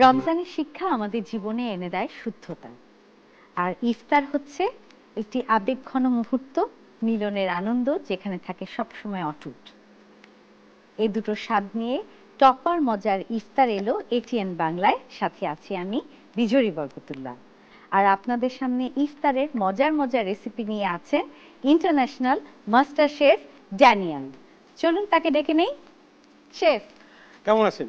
রমজানের শিক্ষা আমাদের জীবনে এনে দেয় শুদ্ধতা, আর ইফতার হচ্ছে একটি আবেগঘন মুহূর্ত, মিলনের আনন্দ যেখানে থাকে সবসময় অটুট। এই দুটো স্বাদ নিয়ে টপার মজার ইফতার এলো এটিএন বাংলায়। সাথে আছি আমি বিজয়ী বরকতুল্লাহ। আর আপনাদের সামনে ইফতারের মজার মজার রেসিপি নিয়ে আছেন ইন্টারন্যাশনাল মাস্টার শেফ ড্যানিয়েল। চলুন তাকে ডেকে নেই। শেফ, কেমন আছেন?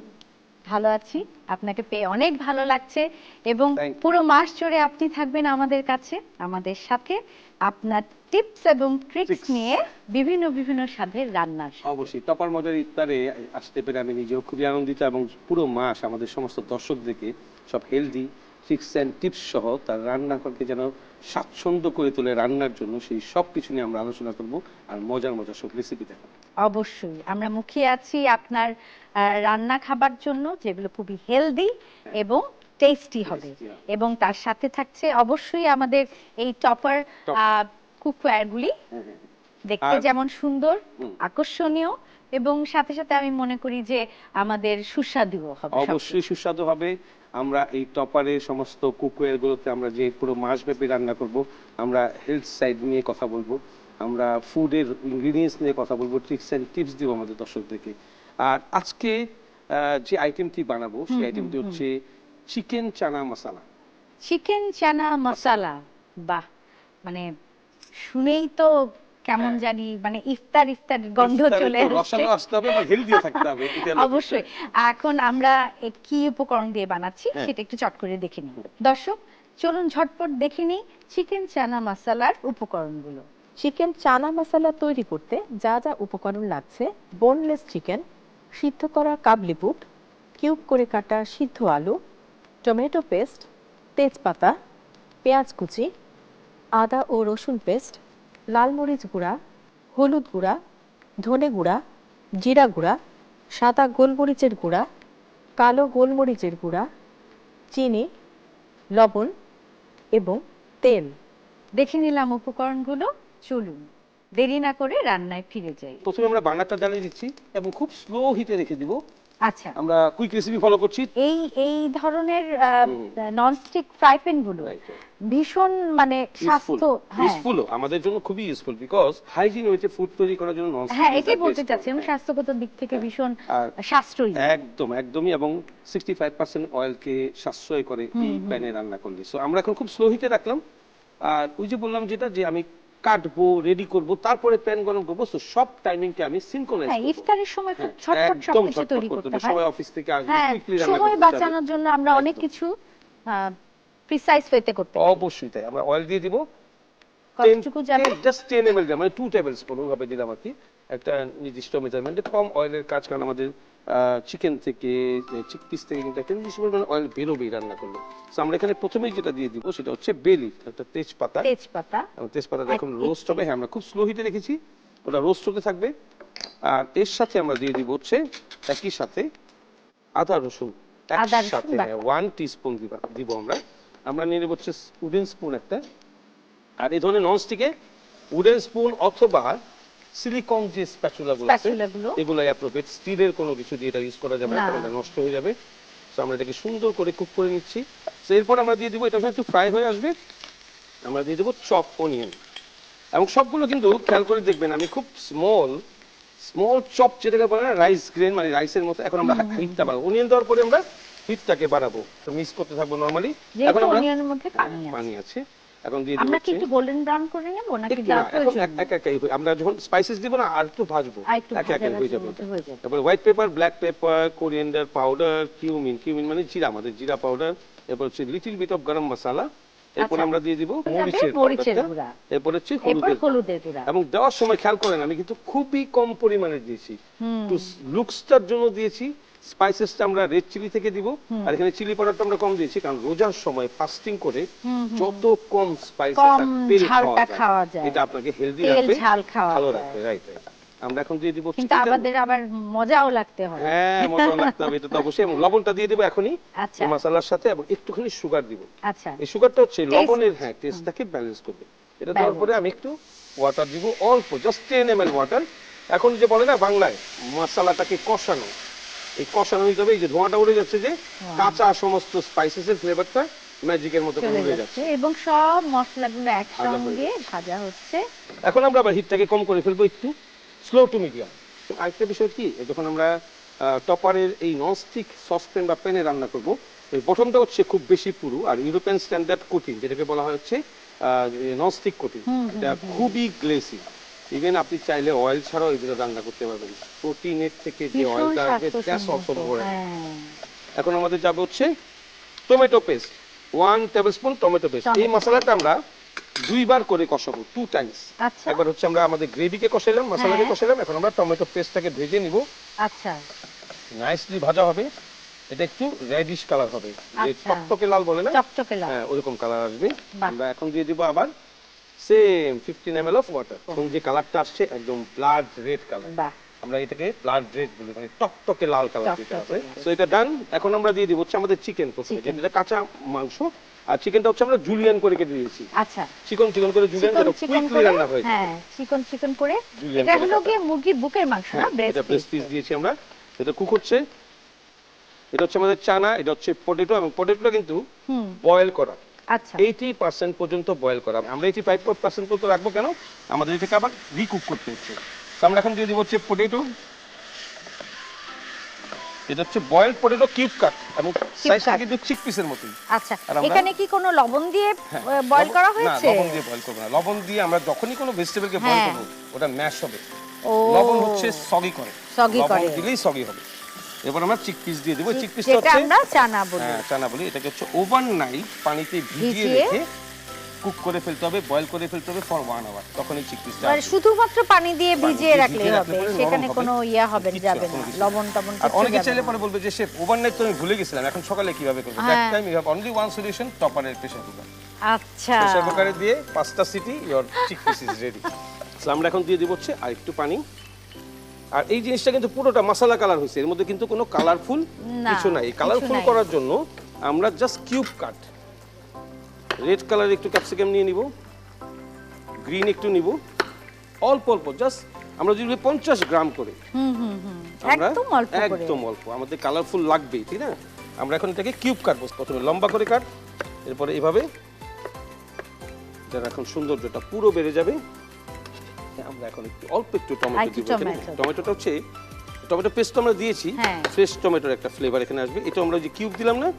ভালো আছি, আপনাকে পেয়ে অনেক ভালো লাগছে এবং পুরো মাস জুড়ে আপনি থাকবেন আমাদের কাছে, আমাদের সাথে আপনার টিপস এবং ট্রিক্স নিয়ে বিভিন্ন বিভিন্ন স্বাদের রান্নার। অবশ্যই টপার মজার ইফতারে আসতে পেরে আমি নিজেও খুবই আনন্দিত এবং পুরো মাস আমাদের সমস্ত দর্শকদেরকে সব হেলদি ট্রিক্স অ্যান্ড টিপস সহ তার রান্নাঘরকে যেন স্বাচ্ছন্দ্য করে তোলে রান্নার জন্য, সেই সব কিছু নিয়ে আমরা আলোচনা করব আর মজার মজার সব রেসিপি দেখাবো। অবশ্যই আমরা মুখিয়ে আছি আপনার রান্না খাবার জন্য, যেগুলো খুবই হেলদি এবং টেস্টি হবে। এবং তার সাথে থাকছে অবশ্যই আমাদের এই টপার কুকওয়্যারগুলি, দেখতে যেমন সুন্দর, আকর্ষণীয় এবং সাথে সাথে আমি মনে করি যে আমাদের সুস্বাদুও হবে। অবশ্যই সুস্বাদু হবে। আমরা এই টপারের সমস্ত কুকওয়্যার গুলোতে আমরা যে পুরো মাসব্যাপী রান্না করব, আমরা হেলথ সাইড নিয়ে কথা বলবো, আমরা ফুডের ইনগ্রিডিয়েন্টস নিয়ে কথা বলবো, ট্রিক্স এন্ড টিপস দিব আমাদের দর্শকদেরকে। আর আজকে যে আইটেমটি বানাবো সেই আইটেমটি হচ্ছে চিকেন চানা মশলা। চিকেন চানা মশলা, বাহ, মানে শুনেই তো কেমন জানি মানে ইফতার ইফতার গন্ধ চলে আসছে। অবশ্যই। এখন আমরা কি উপকরণ দিয়ে বানাচ্ছি সেটা একটু চট করে দেখে নিই। দর্শক চলুন ঝটপট দেখে নিই চিকেন চানা মশলার উপকরণগুলো। চিকেন চানা মশলা তৈরি করতে যা যা উপকরণ লাগছে: বোনলেস চিকেন, সিদ্ধ করা কাবলি বুট, কিউব করে কাটা সিদ্ধ আলু, টমেটো পেস্ট, তেজপাতা, পেঁয়াজ কুচি, আদা ও রসুন পেস্ট, লাল মরিচ গুঁড়া, হলুদ গুঁড়া, ধনে গুঁড়া, জিরা গুঁড়া, সাদা গোলমরিচের গুঁড়া, কালো গোলমরিচের গুঁড়া, চিনি, লবণ এবং তেল। দেখে নিলাম উপকরণগুলো, চলুন দেরি না করে রান্নায় ফিরে যাই। প্রথমে আমরা বার্নারটা জ্বালিয়ে দিচ্ছি এবং খুব স্লো হিটে রেখে দিব। আচ্ছা, আমরা কুইক রেসিপি ফলো করছি। এই ধরনের ননস্টিক ফ্রাই প্যান গুলো ভীষণ মানে স্বাস্থ্য, ইউজফুল আমাদের জন্য, খুবই ইউজফুল বিকজ হাইজিন হয়েছে ফুড তৈরি করার জন্য। হ্যাঁ, এটাই বলতে চাচ্ছি, এবং স্বাস্থ্যগত দিক থেকে ভীষণ সাশ্রয়ী। একদমই, এবং 65% অয়েলকে সাশ্রয় করে এই প্যানে রান্না করলে। সো আমরা এখন খুব স্লো হিটে রাখলাম। আর ওই যে বললাম যেটা, যে আমি কাটবো, রেডি করব, তারপরে প্যান গরম করব, সো সব টাইমিংটা আমি সিনক্রোনাইজ করব। ইফতারের সময় খুব ছটফট সবকিছু তৈরি করতে হয়। সবাই অফিস থেকে আসবে, কুইকলি রান্না করতে হবে। সময় বাঁচানোর জন্য আমরা অনেক কিছু প্রিসাইজ ওয়েতে করতে হয়। অবশ্যই তাই। আমরা অয়েল দিয়ে দিব। কতটুকু যাবে? জাস্ট 10 ml, মানে 2 টেবিলস্পুন ভাবে দিলাম আর কি, একটা নির্দিষ্ট মেজারমেন্টে। কম অয়েলের কাজ, কারণ আমাদের চিকেন থেকে, চিকপিস থেকে কিন্তু একটা নির্দিষ্ট পরিমাণ অয়েল বেরোবেই রান্না করলে। সো আমরা এখানে প্রথমেই যেটা দিয়ে দিব সেটা হচ্ছে বে লিফ, একটা তেজপাতা। তেজপাতাটা এখন রোস্ট হবে। হ্যাঁ, আমরা খুব স্লো হিটে রেখেছি, ওটা রোস্ট হতে থাকবে। আর এর সাথে আমরা দিয়ে দিব হচ্ছে একই সাথে আদা রসুন একসাথে 1 টিস্পুন দিব আমরা। আমরা নিয়ে নেব হচ্ছে উডেন স্পুন একটা। আর এই ধরনের ননস্টিকে উডেন স্পুন অথবা সিলিকন যে স্প্যাচুলা গুলো আছে এগুলো অ্যাপ্রোপ্রিয়েট। স্টিলের কোনো কিছু দিয়ে এটা ইউজ করা যাবে না, তাহলে নষ্ট হয়ে যাবে। সো আমরা এটাকে সুন্দর করে কুক করে নিচ্ছি। সো এরপর আমরা দিয়ে দিব, এটা একটু ফ্রাই হয়ে আসবে, আমরা দিয়ে দেবো চপ অনিয়ন। এবং সবগুলো কিন্তু খেয়াল করে দেখবেন, আমি খুব স্মল চপ, যেটাকে বলে না রাইস গ্রেন, মানে রাইসের মতো। এখন আমরা হিটটা বাড়াবো, অনিয়ন দেওয়ার পরে আমরা হিটটাকে বাড়াবো, তো মিক্স করতে থাকবো নরমালি। এখন আমরা অনিয়নের মধ্যে পানি আছে, এখন দিয়ে দিব। আমরা কি একটু গোল্ডেন ব্রাউন করে নেব নাকি একাই আমরা যখন স্পাইসেস দিব না আর একটু ভাজবো, একাই হয়ে যাবে। তারপর white paper, black pepper, coriander powder, cumin মানে জিরা, আমাদের জিরা পাউডার। এরপর হচ্ছে লিটল বিট অফ গরম মশলা। এরপর আমরা দিয়ে দিব মরিচের গুঁড়া। এরপর হচ্ছে হলুদের গুঁড়া। এবং দেওয়ার সময় খেয়াল করেন, আমি কিন্তু খুবই কম পরিমাণে দিয়েছি, একটু লুকসটার জন্য দিয়েছি। স্পাইসেসটা আমরা রেড চিলি থেকে দিব, আর এখানে চিলি পাউডারটা আমরা কম দিয়েছি, কারণ রোজার সময় ফাস্টিং করে যত কম স্পাইসেস খাওয়া যায় এটা আপনাকে হেলদি রাখবে, ভালো রাখবে। রাইট। আমরা এখন দিয়ে দিব, কিন্তু আমাদের আবার মজাও লাগতে হবে। হ্যাঁ, মজাও লাগতে হবে, এটা তো অবশ্যই। এবং লবণটা দিয়ে দেব এখনই এই মশলার সাথে, এবং একটুখানি সুগার দিব। আচ্ছা, এই সুগারটা হচ্ছে লবণের টেস্টটাকে ব্যালেন্স করবে। এটা দেওয়ার পরে আমি একটু ওয়াটার দিব, অল্প, জাস্ট 10 ml ওয়াটার। এখন যে বলে না বাংলায় মশলাটাকে কষানো, এই কষানো হয়ে যাবে। এই যে ধোঁয়াটা উড়ে যাচ্ছে, যে কাঁচা সমস্ত স্পাইসেস এর ফ্লেভারটা ম্যাজিকের মতো চলে উড়ে যাচ্ছে যাচ্ছে। এবং সব মশলাগুলো ভাজা হয়ে একসঙ্গে যাচ্ছে। ভাজা হচ্ছে। এখন আমরা আবার হিটটাকে কম করে ফেলবো, একটু স্লো টু মিডিয়াম। আরেকটা বিষয় কি, যখন আমরা টপারের এই ননস্টিক সসপ্যান বা প্যানে রান্না করব, এই বটমটা হচ্ছে খুব বেশি পুরু, আর ইউরোপিয়ান স্ট্যান্ডার্ড কোটিং যেটাকে বলা হয় হচ্ছে ননস্টিক কোটিং, এটা খুবই গ্লেসি। ইভেন আপনি চাইলে অয়েল ছাড়াও এগুলো রান্না করতে পারবেন, প্রোটিনের থেকে যে ভীষণ অয়েলটা আসবে দ্যাটস অলসো স্বাস্থ্যসম্মত। মোর। হ্যাঁ, এখন আমাদের যাবে হচ্ছে tomato paste, 1 tablespoon tomato paste. এই টমেটো মশলাটা আমরা দুইবার করে কষাবো, 2 টাইমস। আচ্ছা একবার হচ্ছে আমরা আমাদের গ্রেভিকে কষাইলাম, মশলাকে হ্যাঁ। কষাইলাম, এখন আমরা টমেটো পেস্টটাকে ভেজে নিব। আচ্ছা নাইসলি ভাজা হবে, এটা একটু রেডিশ কালার হবে, যে আচ্ছা। টকটকে লাল বলে না, চকচকে লাল। হ্যাঁ ওরকম কালার আসবে। বাহ। আমরা এখন দিয়ে দিব আবার সেম 15 ml অফ ওয়াটার, এবং যে কালারটা আসছে একদম ব্লাড রেড কালার, বাহ, আমরা এটাকে ব্লাড রেড বলি, মানে টকটকে লাল কালার যেটা টকটকে আছে। লাল। সো এটা ডান। এখন আমরা দিয়ে দিব হচ্ছে আমাদের চিকেন, প্রথমে Chicken। যেটা কাঁচা মাংস, আর চিকেনটা হচ্ছে আমরা জুলিয়ান করে কেটে দিয়েছি, আচ্ছা চিকন চিকন করে জুলিয়ান, চিকন যেটা চিকন কুইকলি করে, রান্না হয়ে যায়। হ্যাঁ চিকন চিকন করে। Julienne এটা করে হলো কাটা। গিয়ে মুরগির বুকের মাংস না, হ্যাঁ, ব্রেস্ট এটা ব্রেস্ট পিস দিয়েছি আমরা, এটা কুক হচ্ছে। এটা হচ্ছে আমাদের চানা, এটা হচ্ছে পটেটো, এবং পটেটোটা কিন্তু হুম বয়েল করা, আচ্ছা 80% পর্যন্ত বয়েল করা। আমরা 85% পর্যন্ত রাখবো কেন, আমাদের এটাকে আবার রিকুক করতে হচ্ছে। তো আমরা এখন দিয়ে দিব হচ্ছে পটেটো, এটা হচ্ছে বয়েলড পটেটো কিউব কাট, এবং সাইজটা cut। কিন্তু চিক পিসের মতোই। আচ্ছা। আর আমরা- এখানে কি কোনো লবণ দিয়ে হ্যাঁ, বয়ল করা না, হয়েছে? লবণ দিয়ে বয়েল করবো না। লবণ দিয়ে আমরা যখনই কোনো ভেজিটেবলকে বয়েল হ্যাঁ। করবো, ওটা ম্যাশ হবে। ও লবণ হচ্ছে সগি করে, সগি লবণ করে। দিলেই সগি হবে। এবার আমরা চিক পিস দিয়ে দেবো। চিক পিসটা যেটা হচ্ছে, আমরা চানা বলি। হ্যাঁ চানা বলি, এটাকে হচ্ছে ওভারনাইট পানিতে ভিজিয়ে ভিজিয়ে রেখে কুক করে ফেলতে হবে, বয়েল করে ফেলতে হবে ফর 1 আওয়ার, তখনই চিক পিসটা মানে শুধুমাত্র পানি দিয়ে পানি ভিজিয়ে দিয়ে রাখলেই ভিজিয়ে হবে, রাখলে পরে সেখানে নরম হবে। কোনো ইয়া হবে কিচ্ছু যাবে কোনো না, কিছু লবণ টবণ আর কিছু অনেকে যাবে চাইলে না। পরে বলবে যে শেফ ওভারনাইট তো আমি ভুলে গেছিলাম, এখন সকালে কিভাবে করব? দ্যাট হ্যাঁ। Time you have only one solution, টপারের প্রেসার কুকার। আচ্ছা প্রেসার কুকারে দিয়ে 5টা সিটি, your chickpeas is ready. So আমরা এখন দিয়ে দিব হচ্ছে আর একটু পানি। আর এই জিনিসটা কিন্তু পুরোটা মশলা কালার হয়েছে, এর মধ্যে কিন্তু কোনো কালারফুল না, কিছু নাই। কিছু কালারফুল নাই। করার জন্য আমরা জাস্ট কিউব কাট, রেড কালার একটু ক্যাপসিকাম নিয়ে নিব, গ্রিন একটু নিব, অল্প অল্প, জাস্ট আমরা যদি 50 গ্রাম করে, হুম হুম হুম আমরা একদম অল্প করে। একদম অল্প, আমাদের কালারফুল লাগবেই, ঠিক না? আমরা এখন এটাকে কিউব কাটবো, প্রথমে লম্বা করে কাট, এরপরে এভাবে, যার এখন সৌন্দর্যটা পুরো বেড়ে যাবে। আমরা এখন একটু অল্প একটু আর টমেটো একটু দিব এখানে। টমেটো। টমেটোটা হচ্ছে, টমেটো পেস্ট আমরা দিয়েছি, হ্যাঁ। ফ্রেশ টমেটোর একটা ফ্লেভার এখানে আসবে। এটা আমরা যে কিউব দিলাম না,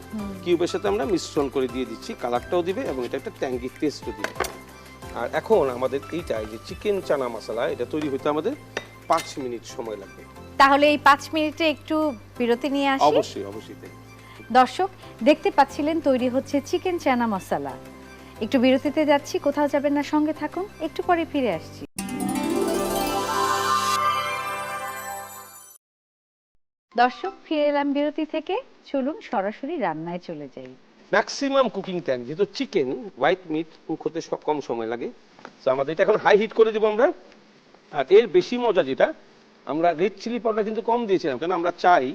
কিউবের সাথে আমরা মিশ্রণ করে দিয়ে দিচ্ছি, কালারটাও দিবে এবং এটা একটা ট্যাঙ্গি টেস্টও দিবে। আর এখন আমাদের এইটা, এই যে চিকেন চানা মশলা, এটা তৈরি হতে আমাদের 5 মিনিট সময় লাগবে। তাহলে এই 5 মিনিটে একটু বিরতি নিয়ে আসি। অবশ্যই অবশ্যই তাই। দর্শক দেখতে পাচ্ছিলেন তৈরি হচ্ছে চিকেন চানা মশলা। একটু বিরতিতে যাচ্ছি, কোথাও যাবেন না, সঙ্গে থাকুন, একটু পরে ফিরে আসছি। দর্শক ফিরে এলাম বিরতি থেকে, চলুন সরাসরি রান্নায় চলে যাই। ম্যাক্সিমাম কুকিং টাইম, যেহেতু চিকেন হোয়াইট মিট কুক হতে কম সময় লাগে, তো আমাদের এটা এখন হাই হিট করে দিব আমরা। আর এর বেশি মজা যেটা, আমরা রেড চিলি পাউডার কিন্তু কম দিয়েছিলাম, কারণ আমরা চাই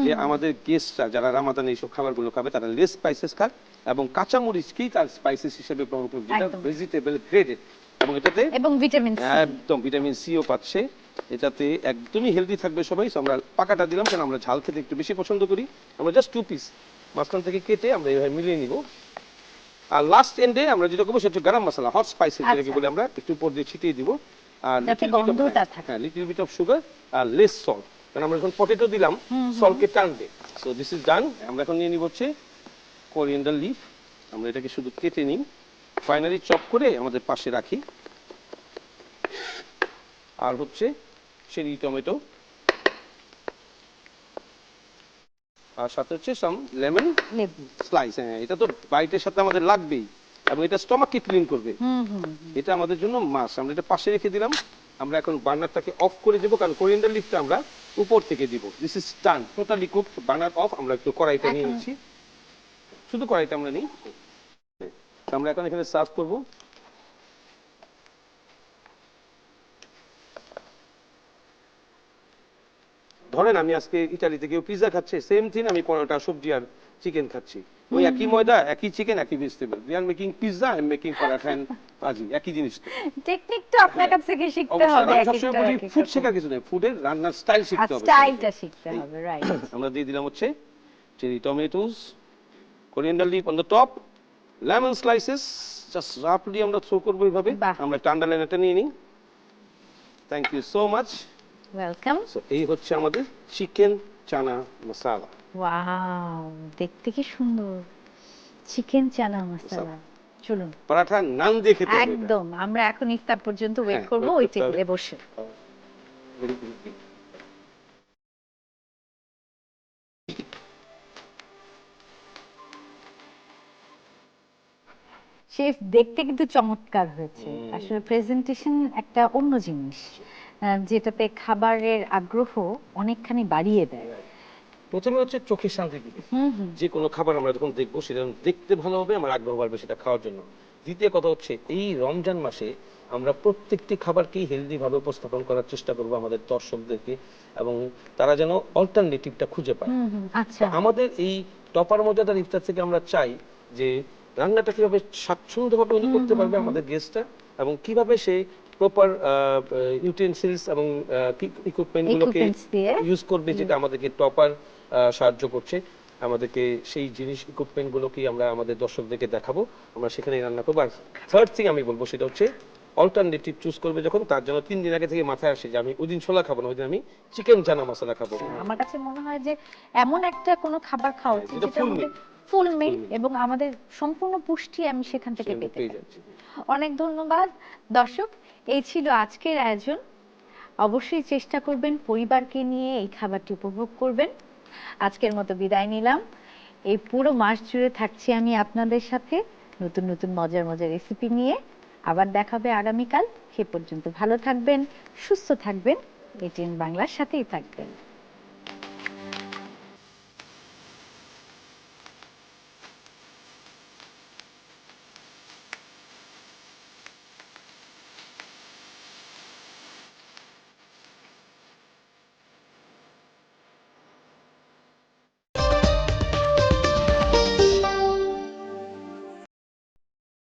যে আমাদের গেস্টরা যারা রামাদানে এইসব খাবারগুলো খাবে তারা লেস স্পাইসেস খাক, এবং কাঁচামরিচকেই তার স্পাইসেস হিসেবে ব্যবহার করবে, যেটা একদম। ভেজিটেবল গ্রেডেড, এবং এটাতে এবং ভিটামিন সি। একদম ভিটামিন সিও পাচ্ছে, এটাতে একদমই হেলদি থাকবে সবাই। So আমরা পাকাটা দিলাম, কারণ আমরা ঝাল খেতে একটু বেশি পছন্দ করি। আমরা জাস্ট 2 পিস মাঝখান থেকে কেটে আমরা এইভাবে মিলিয়ে নিব। আর লাস্ট এন্ডে আমরা যেটা করবো সেটা হচ্ছে গরম মশলা, হট স্পাইসেস যেটাকে আচ্ছা। বলে, আমরা একটু উপর দিয়ে ছিটিয়ে দিব। আর যাতে গন্ধটা থাকে। হ্যাঁ, লিটল বিট অফ সুগার আর লেস সল্ট, কারণ আমরা যখন পটেটো দিলাম সল্টকে টানবে। So this is done. আমরা এখন নিয়ে নিব হচ্ছে কোরিয়ান্ডার লিফ, আমরা এটাকে শুধু কেটে নিই, ফাইনালি চপ করে আমাদের পাশে রাখি। আর হচ্ছে চেরি টমেটো, আর সাথে হচ্ছে সাম লেমন লেবু। স্লাইস। হ্যাঁ, এটা তো বাইটের সাথে আমাদের লাগবেই, এবং এটা স্টমাককে ক্লিন করবে, হুম হুম এটা আমাদের জন্য মাস্ট। আমরা এটা পাশে রেখে দিলাম। আমরা এখন বার্নারটাকে অফ করে দেবো, কারণ কোরিয়ান্ডার লিফটা আমরা উপর থেকে দিব। This is done, totally cooked, burner off. আমরা একটু কড়াইটা নিয়ে এখন- নিচ্ছি, শুধু কড়াইটা আমরা নিই। আমরা এখন এখানে সার্ভ করব। ধরেন আমি আজকে ইটালিতে কেউ পিৎজা খাচ্ছে, সেম থিং আমি পরোটা সবজি আর চিকেন খাচ্ছি, ওই একই ময়দা, একই চিকেন, একই vegetable. We are making pizza, I am making paratha and bhaji, একই জিনিস তো। টেকনিক তো আপনার কাছ থেকে শিখতে অবশ্যই হবে, আমি এক সবসময় একটা বলি এক এক ফুড রকম। শেখার কিছু নেই, ফুডের রান্নার স্টাইল আর শিখতে হবে। স্টাইলটা শিখতে হবে, রাইট। আমরা দিয়ে দিলাম হচ্ছে cherry tomatoes, coriander leaf on the top, lemon slices just রাফলি আমরা থ্রো করবো এইভাবে। বাহ। আমরা একটা আন্ডারলাইনারটা নিয়ে নিই। Thank you so much. Welcome. So এই হচ্ছে আমাদের চিকেন চানা মশলা। ওয়াও, দেখতে কি সুন্দর, চিকেন চানা মশলা। চলুন, পরাঠা নান দিয়ে খেতে হবে এটা। একদম আমরা এখন ইফতার পর্যন্ত ওয়েট হ্যাঁ, করবো wait ওই করতে হবে। টেবিলে বসে। Very good. শেফ, দেখতে কিন্তু চমৎকার হয়েছে, আসলে প্রেজেন্টেশন একটা অন্য জিনিস, যেটাতে খাবারের আগ্রহ অনেকখানি বাড়িয়ে দেয়। প্রথমে হচ্ছে চোখের শান্তি দিবে। হুম হুম। যে কোনো খাবার আমরা যখন দেখবো সেটা যেন দেখতে ভালো হবে, আমার আগ্রহ বাড়বে সেটা খাওয়ার জন্য। দ্বিতীয় কথা হচ্ছে এই রমজান মাসে আমরা প্রত্যেকটি খাবারকেই হেলদি ভাবে উপস্থাপন করার চেষ্টা করবো আমাদের দর্শকদেরকে, এবং তারা যেন অল্টারনেটিভটা খুঁজে পায়। হুম হুম, তো আচ্ছা। আমাদের এই টপার মজাদার ইফতার থেকে আমরা চাই যে রান্নাটা কিভাবে স্বাচ্ছন্দ্যভাবে উনি করতে পারবে আমাদের গেস্টটা, এবং কিভাবে সে প্রপার ইউটেনসিলস এবং ইকুইপমেন্ট গুলোকে Equipments দিয়ে। ইউজ করবে, যেটা আমাদেরকে টপার সাহায্য করছে। আমাদেরকে সেই জিনিস ইকুইপমেন্ট গুলোকে আমরা আমাদের দর্শকদেরকে দেখাবো, আমরা সেখানে রান্না করবো। আর থার্ড থিং আমি বলবো সেটা হচ্ছে অল্টারনেটিভ চুজ করবে যখন, তার জন্য 3 দিন আগে থেকে মাথায় আসে যে আমি ওই দিন ছোলা খাবো না, ওই দিন আমি চিকেন চানা মশলা খাবো। আমার কাছে মনে হয় যে এমন একটা কোনো খাবার খাওয়া উচিত যেটা যেটা full আমাদের meal। ফুল মিল, Full meal। এবং আমাদের সম্পূর্ণ পুষ্টি আমি সেখান থেকে সেখানে পেতে পেয়ে পারি। যাচ্ছি। অনেক ধন্যবাদ দর্শক, এই ছিল আজকের আয়োজন। অবশ্যই চেষ্টা করবেন পরিবারকে নিয়ে এই খাবারটি উপভোগ করবেন। আজকের মতো বিদায় নিলাম। এই পুরো মাস জুড়ে থাকছি আমি আপনাদের সাথে নতুন নতুন মজার মজার রেসিপি নিয়ে। আবার দেখা হবে আগামীকাল। সে পর্যন্ত ভালো থাকবেন, সুস্থ থাকবেন, এটিএন বাংলার সাথেই থাকবেন।